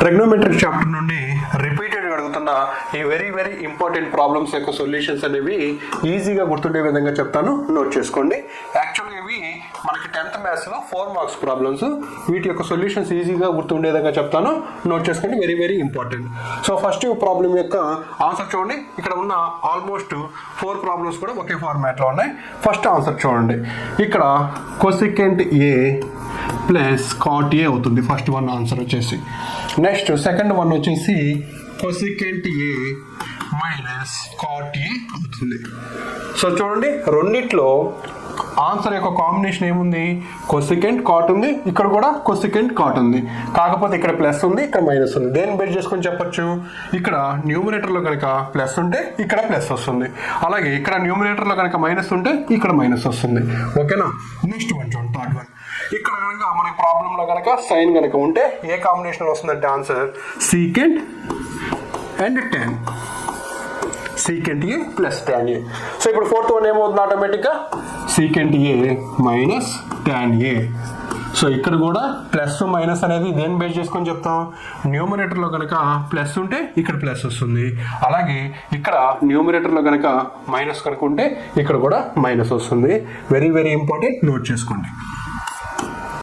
Trigonometric chapter నుండి రిపీటెడ్గా అడుగుతున్న ఈ వెరీ ఇంపార్టెంట్ ప్రాబ్లమ్స్ యొక్క సొల్యూషన్స్ అనేవి ఈజీగా గుర్తుండే విధంగా చెప్తాను, నోట్ చేసుకోండి. యాక్చువల్గా ఇవి మనకి 10th మ్యాథ్స్లో 4 మార్క్స్ ప్రాబ్లమ్స్. వీటి యొక్క సొల్యూషన్స్ ఈజీగా గుర్తుండే విధంగా చెప్తాను, నోట్ చేసుకోండి. Very important. So first problem యొక్క ఆన్సర్ చూడండి. ఇక్కడ ఉన్న ఆల్మోస్ట్ 4 ప్రాబ్లమ్స్ కూడా ఒకే ఫార్మాట్లో ఉన్నాయి. ఫస్ట్ ఆన్సర్ చూడండి. ఇక్కడ కొసెకెంట్ ఏ ప్లస్ కాట్ ఏ అవుతుంది ఫస్ట్ వన్ ఆన్సర్ వచ్చేసి. నెక్స్ట్ సెకండ్ వన్ వచ్చేసి కొసెకెంట్ ఏ మైనస్ కాట్ ఏ అవుతుంది. సో చూడండి, రెండిట్లో ఆన్సర్ యొక్క కాంబినేషన్ ఏముంది? కొసెకెంట్ కాట్ ఉంది, ఇక్కడ కూడా కొసెకెంట్ కాట్ ఉంది. కాకపోతే ఇక్కడ ప్లస్ ఉంది, ఇక్కడ మైనస్ ఉంది. దేన్ని బేస్ చేసుకొని చెప్పొచ్చు? ఇక్కడ న్యూమరేటర్లో కనుక ప్లస్ ఉంటే ఇక్కడ ప్లస్ వస్తుంది, అలాగే ఇక్కడ న్యూమరేటర్లో కనుక మైనస్ ఉంటే ఇక్కడ మైనస్ వస్తుంది. ఓకేనా? నెక్స్ట్ వన్ చూడండి, థర్డ్ వన్. ఇక్కడ కనుక మన ప్రాబ్లంలో కనుక సైన్ కనుక ఉంటే ఏ కాంబినేషన్ వస్తుందంటే answer secant and tan. Secant A plus tan A. So ఇప్పుడు ఫోర్త్ వన్ ఏమవుతుంది? ఆటోమేటిక్గా సీకెంట్ ఏ మైనస్ tan ఏ. సో ఇక్కడ కూడా ప్లస్ మైనస్ అనేది దేన్ని బేస్ చేసుకొని చెప్తాం? న్యూమరేటర్లో కనుక ప్లస్ ఉంటే ఇక్కడ ప్లస్ వస్తుంది, అలాగే ఇక్కడ న్యూమరేటర్లో కనుక మైనస్ కనుక ఉంటే ఇక్కడ కూడా మైనస్ వస్తుంది. వెరీ ఇంపార్టెంట్, నోట్ చేసుకోండి.